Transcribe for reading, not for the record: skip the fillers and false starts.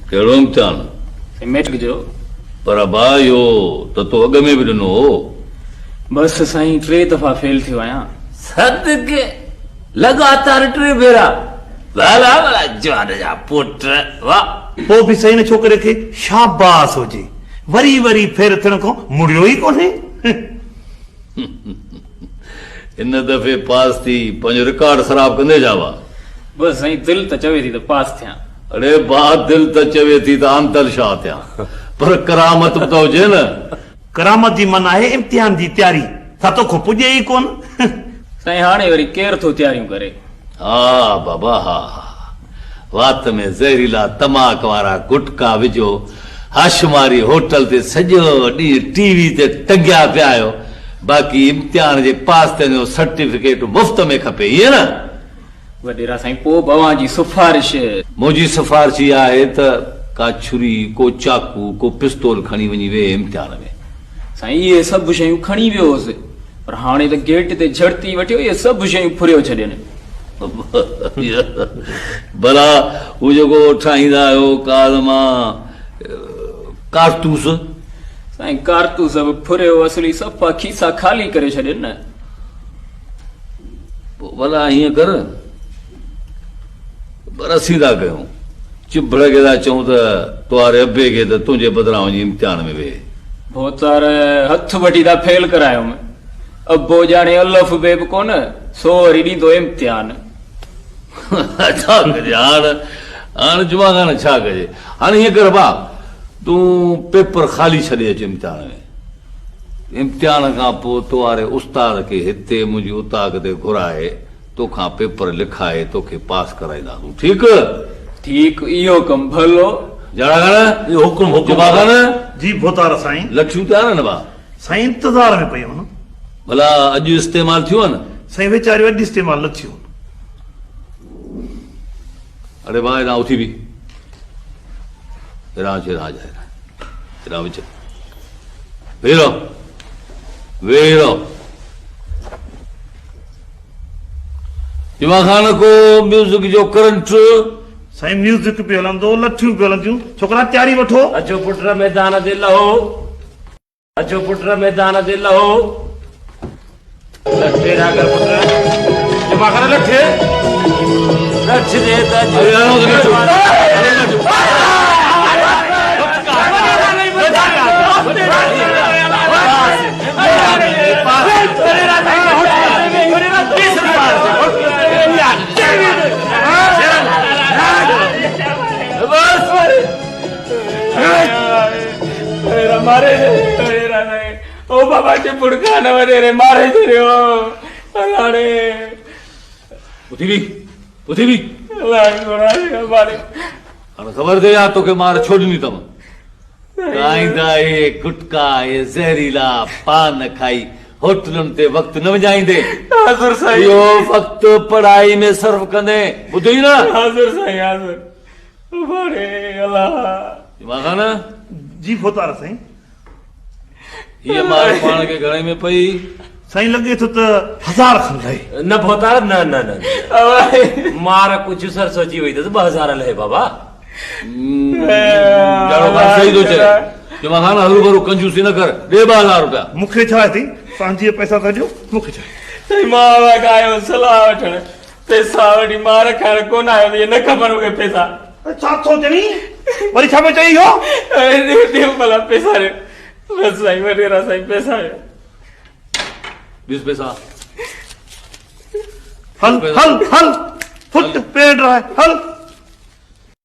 कहिड़ो इम्तिहान? मैट्रिक जो। पर भाई यो तो अॻ में बि ॾिनो हो। बस साईं 3 दफ़ा फेल थियो आहियां। सदके लगातार 3 भेरा। भला भला जवान जा पुट वाह। पोइ बि सही न छोकिरे खे शाबास हुजे, वरी वरी फेर थियण खां मुड़ियो ई कोन्हे। इन दफ़े पास थी पंहिंजो रिकॉर्ड ख़राब कंदे जावा। बस साईं दिल त चवे थी त पास थियां। अरे बात दिल त चवे थी त अंतर छा थिया, पर करामत बि त हुजे न। करामत जी मन आहे इम्तिहान जी तयारी, सातो को पुॼे ई कोन। साईं हाणे वरी केरु थो तयारियूं करे। हा बाबा हा, वात में ज़हरीला तमाक वारा गुटका विझो, हाशमारी होटल ते सॼो ॾींहुं टीवी ते टंगिया पिया आहियो, बाक़ी इम्तिहान जे पास थियण जो सर्टिफिकेट मुफ़्त में खपे, ईअं न? वॾेरा साईं पोइ भवां जी सिफारिश। मुंहिंजी सिफारिश इहा आहे त का छुरी, को चाकू, को पिस्तौल खणी वञी वेह इम्तिहान में। साईं इहे सभु शयूं खणी वियो हुअसि, पर हाणे त गेट ते झड़ती वठियो, इहे सभु शयूं फुरियो छॾियनि। भला हू जेको ठाहींदा आहियो काज़मा कारतूस, साईं कारतूस बि फुरियो, असली सफ़ा खीसा ख़ाली करे छॾियनि न। भला हीअं कर, पर असीं था कयूं, चिबड़ खे था चऊं त तुंहिंजे अबे खे त तुंहिंजे बदिरां वञी इम्तिहान में वेह। भोतार हथ वठी था फेल करायुमि, अबो ॼाणे अलफ बे बि कोन, सो वरी ॾींदो इम्तिहान। छा कजे हाणे जुमा खान छा कजे। हाणे हीअं कर भाउ, तूं पेपर ख़ाली छॾे अचु इम्तिहान में। इम्तिहान खां पोइ तुंहिंजे उस्ताद खे हिते मुंहिंजी उताक ते घुराए तोखां पेपर लिखाए तोखे पास कराईंदासूं, ठीकु? ठीकु, इहो कमु भलो। जड़ा हुकुम हुकुम जी भोतार साईं। लक्षियूं तयार न भाउ? साईं इंतज़ार में पई वञो। भला अॼु इस्तेमालु थियो आहे न? साईं वीचारियूं अॼु इस्तेमालु न थियो। अरे भाउ हेॾां उथी बि, हेॾां विच वेही रहो, वेही रहो। जुमा खान को म्यूज़िक जो करंट। साईं म्यूज़िक पे हलंदो, लठियूं पे हलंदियूं, छोकिरा तयारी वठो। अचो पुट मैदान ते लहो, अचो पुट मैदान ते लहो। लठे रागर पुट जुमा खान लठे लठ दे त मारे नहीं ओ बाबा के पुड़का न वरे रे मारे दे रे ओ अलाड़े उठी भी मारे खबर दे या तो के मार छोड़नी तम काइंदा ये गुटका ये जहरीला पान खाई होटलन ते वक्त न वजाइंदे। हाज़िर साईं, यो वक्त पढ़ाई में सर्व कंदे, बुधई ना? हाज़िर साईं हाज़िर। मारे अल्लाह माखाना जी भोतार साईं। ये मार पाण के घणे में पई? साईं लगे तो 1000 खन लहे। न भोतार न न न मार कुछ सर सोची हुई तो 2000 लहे बाबा। जानो का सही तो चले जुमा खान हरू भरू कंजूसी न कर, दे 2000 रुपया। मुखे छा थी पंहिंजी पैसा था ॾियो, मुखे छा। साईं मां गायो सलाह वठण, पैसा वठी मार खाइण कोन आयो, ये न ख़बर मूंखे पैसा। छा थो चई वरी छा में चई हो? दे भला पैसा रे। बस साईं वडेरा साईं पैसा रे। 20 पैसा हल हल हल फुट पेड़ रहा है, हल